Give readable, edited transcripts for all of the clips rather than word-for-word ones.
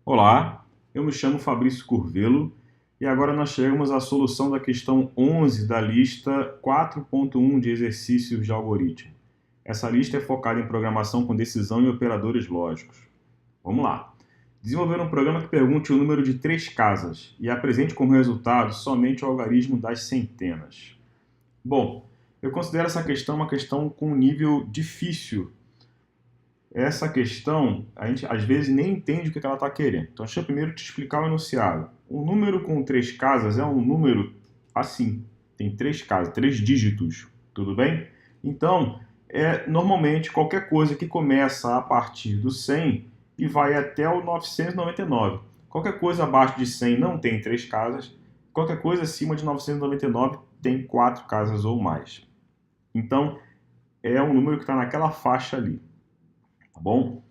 Olá, eu me chamo Fabrício Curvelo e agora nós chegamos à solução da questão 11 da lista 4.1 de exercícios de algoritmo. Essa lista é focada em programação com decisão e operadores lógicos. Vamos lá. Desenvolver um programa que pergunte o número de 3 casas e apresente como resultado somente o algarismo das centenas. Bom, eu considero essa questão uma questão com um nível difícil. Essa questão, a gente às vezes nem entende o que ela está querendo. Então, deixa eu primeiro te explicar o enunciado. Um número com 3 casas é um número assim, tem 3 casas, 3 dígitos, tudo bem? Então, normalmente qualquer coisa que começa a partir do 100 e vai até o 999. Qualquer coisa abaixo de 100 não tem 3 casas, qualquer coisa acima de 999 tem 4 casas ou mais. Então, é um número que está naquela faixa ali. Tá bom?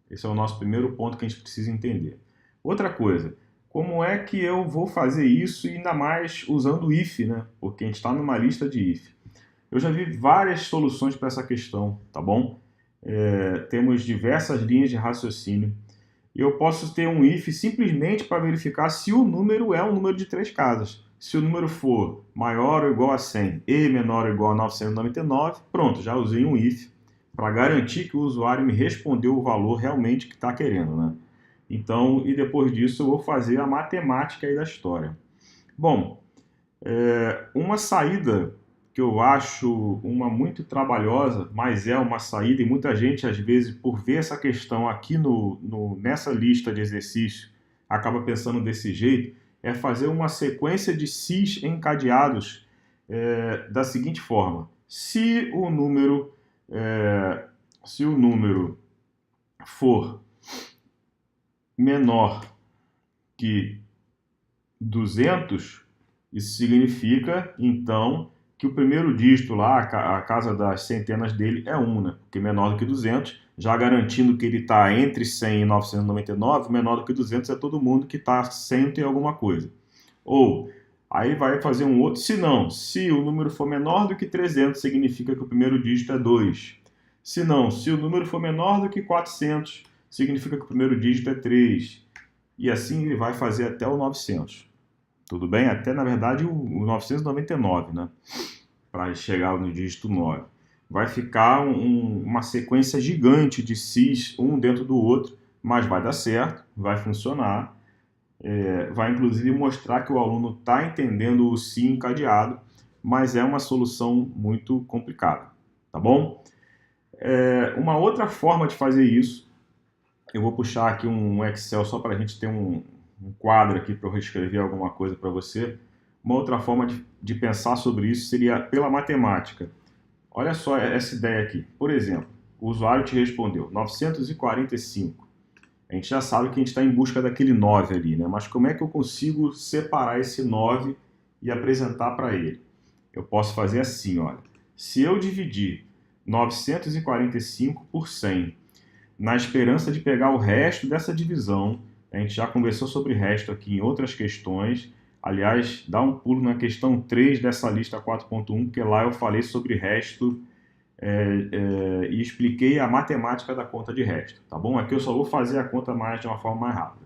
Esse é o nosso primeiro ponto que a gente precisa entender. Outra coisa, como é que eu vou fazer isso, ainda mais usando o if, né? Porque a gente está numa lista de if. Eu já vi várias soluções para essa questão, tá bom? Temos diversas linhas de raciocínio. E eu posso ter um if simplesmente para verificar se o número é um número de 3 casas. Se o número for maior ou igual a 100 e menor ou igual a 999, pronto, já usei um if para garantir que o usuário me respondeu o valor realmente que está querendo, né? Então, e depois disso eu vou fazer a matemática aí da história. Bom, uma saída que eu acho uma muito trabalhosa, mas é uma saída e muita gente, às vezes, por ver essa questão aqui nessa lista de exercícios, acaba pensando desse jeito, é fazer uma sequência de sis encadeados da seguinte forma. Se o número for menor que 200, isso significa, então, que o primeiro dígito lá, a casa das centenas dele é 1, né? Porque menor do que 200, já garantindo que ele está entre 100 e 999, menor do que 200 é todo mundo que está 100 e alguma coisa. Ou, aí vai fazer um outro, se não, se o número for menor do que 300, significa que o primeiro dígito é 2. Se não, se o número for menor do que 400, significa que o primeiro dígito é 3. E assim ele vai fazer até o 900. Tudo bem? Até, na verdade, o 999, né? Para chegar no dígito 9. Vai ficar uma sequência gigante de cis, um dentro do outro, mas vai dar certo, vai funcionar. Vai, inclusive, mostrar que o aluno está entendendo o si encadeado, mas é uma solução muito complicada, tá bom? Uma outra forma de fazer isso, eu vou puxar aqui um Excel só para a gente ter um quadro aqui para eu reescrever alguma coisa para você. Uma outra forma de pensar sobre isso seria pela matemática. Olha só essa ideia aqui. Por exemplo, o usuário te respondeu 945. A gente já sabe que a gente está em busca daquele 9 ali, né? Mas como é que eu consigo separar esse 9 e apresentar para ele? Eu posso fazer assim, olha. Se eu dividir 945 por 100, na esperança de pegar o resto dessa divisão, a gente já conversou sobre resto aqui em outras questões. Aliás, dá um pulo na questão 3 dessa lista 4.1, porque lá eu falei sobre resto e expliquei a matemática da conta de resto, tá bom? Aqui eu só vou fazer a conta de uma forma mais rápida.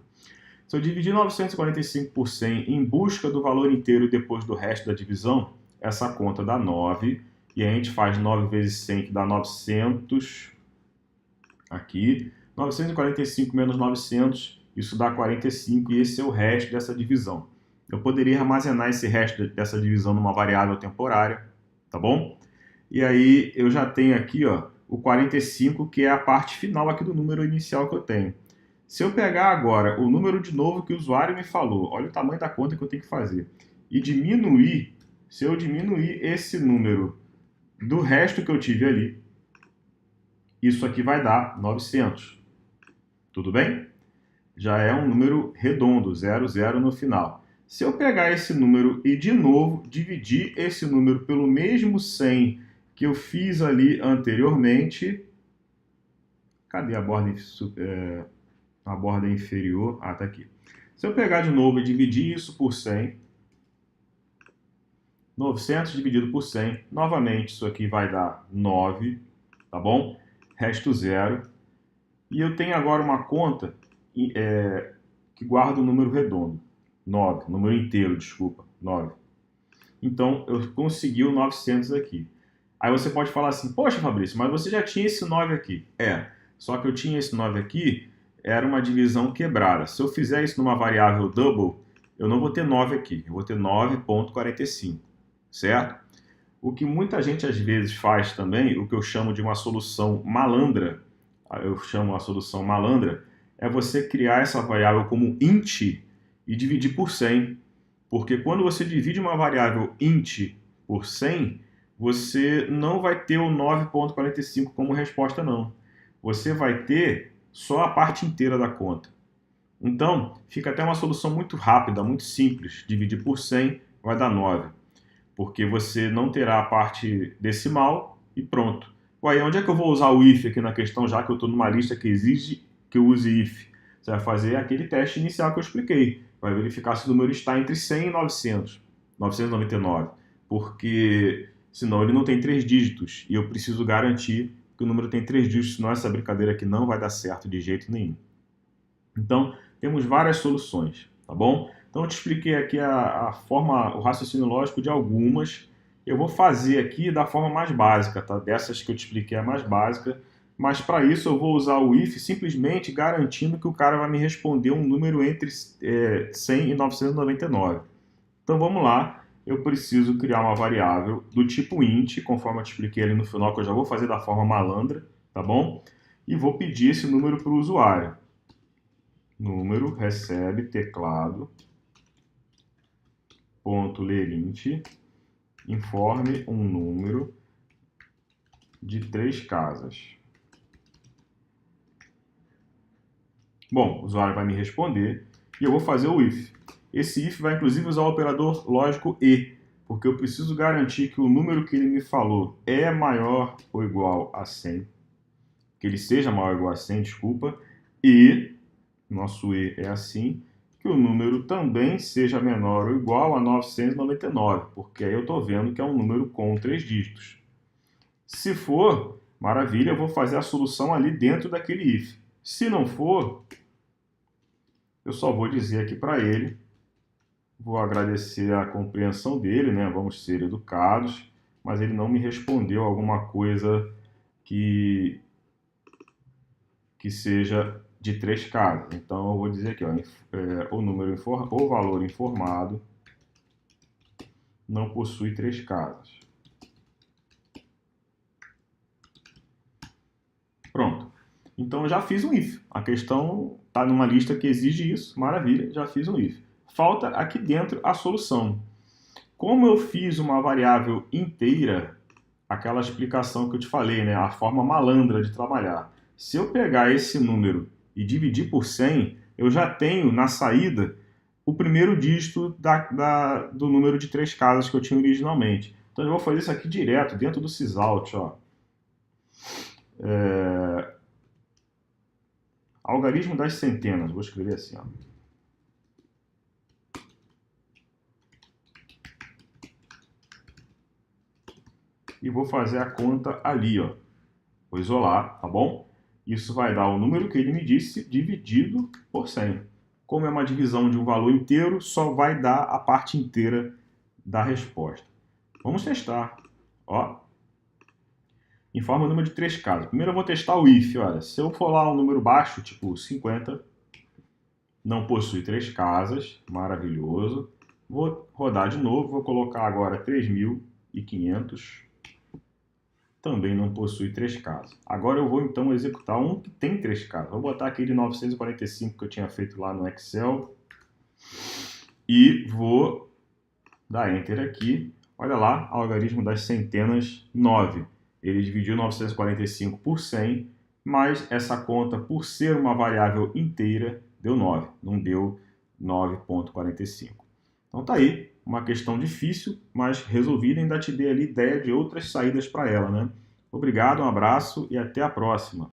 Se eu dividir 945 por 100 em busca do valor inteiro depois do resto da divisão, essa conta dá 9, e a gente faz 9 vezes 100, que dá 900, aqui. 945 menos 900, isso dá 45, e esse é o resto dessa divisão. Eu poderia armazenar esse resto dessa divisão numa variável temporária, tá bom? E aí eu já tenho aqui, ó, o 45, que é a parte final aqui do número inicial que eu tenho. Se eu pegar agora o número de novo que o usuário me falou, olha o tamanho da conta que eu tenho que fazer, e diminuir, se eu diminuir esse número do resto que eu tive ali, isso aqui vai dar 900. Tudo bem? Já é um número redondo, 00 no final. Se eu pegar esse número e, de novo, dividir esse número pelo mesmo 100 que eu fiz ali anteriormente, cadê a borda inferior? Ah, tá aqui. Se eu pegar de novo e dividir isso por 100, 900 dividido por 100, novamente isso aqui vai dar 9, tá bom? Resto 0. E eu tenho agora uma conta que guarda o número redondo. 9, número inteiro, desculpa, 9. Então, eu consegui o 900 aqui. Aí você pode falar assim, poxa, Fabrício, mas você já tinha esse 9 aqui. Só que eu tinha esse 9 aqui, era uma divisão quebrada. Se eu fizer isso numa variável double, eu não vou ter 9 aqui, eu vou ter 9,45, certo? O que muita gente às vezes faz também, o que eu chamo de uma solução malandra, é você criar essa variável como int e dividir por 100. Porque quando você divide uma variável int por 100, você não vai ter o 9,45 como resposta, não. Você vai ter só a parte inteira da conta. Então, fica até uma solução muito rápida, muito simples. Dividir por 100 vai dar 9. Porque você não terá a parte decimal e pronto. Ué, onde é que eu vou usar o if aqui na questão, já que eu estou numa lista que exige que eu use if? Você vai fazer aquele teste inicial que eu expliquei. Vai verificar se o número está entre 100 e 999. Porque senão ele não tem 3 dígitos. E eu preciso garantir que o número tem 3 dígitos, senão essa brincadeira aqui não vai dar certo de jeito nenhum. Então, temos várias soluções, tá bom? Então, eu te expliquei aqui a forma, o raciocínio lógico de algumas. Eu vou fazer aqui da forma mais básica, tá? Dessas que eu te expliquei, a mais básica. Mas, para isso, eu vou usar o if simplesmente garantindo que o cara vai me responder um número entre 100 e 999. Então, vamos lá. Eu preciso criar uma variável do tipo int, conforme eu te expliquei ali no final, que eu já vou fazer da forma malandra, tá bom? E vou pedir esse número para o usuário. Número recebe teclado ponto ler int, informe um número de 3 casas. Bom, o usuário vai me responder e eu vou fazer o if. Esse if vai inclusive usar o operador lógico e, porque eu preciso garantir que o número que ele me falou é maior ou igual a 100, que ele seja maior ou igual a 100, desculpa, e, nosso e é assim, que o número também seja menor ou igual a 999, porque aí eu estou vendo que é um número com 3 dígitos. Se for, maravilha, eu vou fazer a solução ali dentro daquele if. Se não for, eu só vou dizer aqui para ele, vou agradecer a compreensão dele, né? Vamos ser educados, mas ele não me respondeu alguma coisa que seja de 3 casas. Então eu vou dizer aqui, ó, o valor informado não possui 3 casas. Pronto. Então eu já fiz um if. A questão está numa lista que exige isso, maravilha, já fiz um if. Falta aqui dentro a solução. Como eu fiz uma variável inteira, aquela explicação que eu te falei, né, a forma malandra de trabalhar. Se eu pegar esse número e dividir por 100, eu já tenho na saída o primeiro dígito do número de 3 casas que eu tinha originalmente. Então eu vou fazer isso aqui direto, dentro do sysout, ó. Algarismo das centenas, vou escrever assim, ó. E vou fazer a conta ali, ó. Vou isolar, tá bom? Isso vai dar o número que ele me disse dividido por 100. Como é uma divisão de um valor inteiro, só vai dar a parte inteira da resposta. Vamos testar. Ó. Informa o número de 3 casas. Primeiro eu vou testar o if. Olha, se eu for lá um número baixo, tipo 50, não possui 3 casas. Maravilhoso. Vou rodar de novo. Vou colocar agora 3.500. Também não possui 3 casas. Agora eu vou então executar um que tem 3 casas. Vou botar aquele 945 que eu tinha feito lá no Excel. E vou dar Enter aqui. Olha lá, algarismo das centenas 9. Ele dividiu 945 por 100, mas essa conta, por ser uma variável inteira, deu 9, não deu 9,45. Então tá aí, uma questão difícil, mas resolvida. Ainda te dei ali ideia de outras saídas para ela, né? Obrigado, um abraço e até a próxima.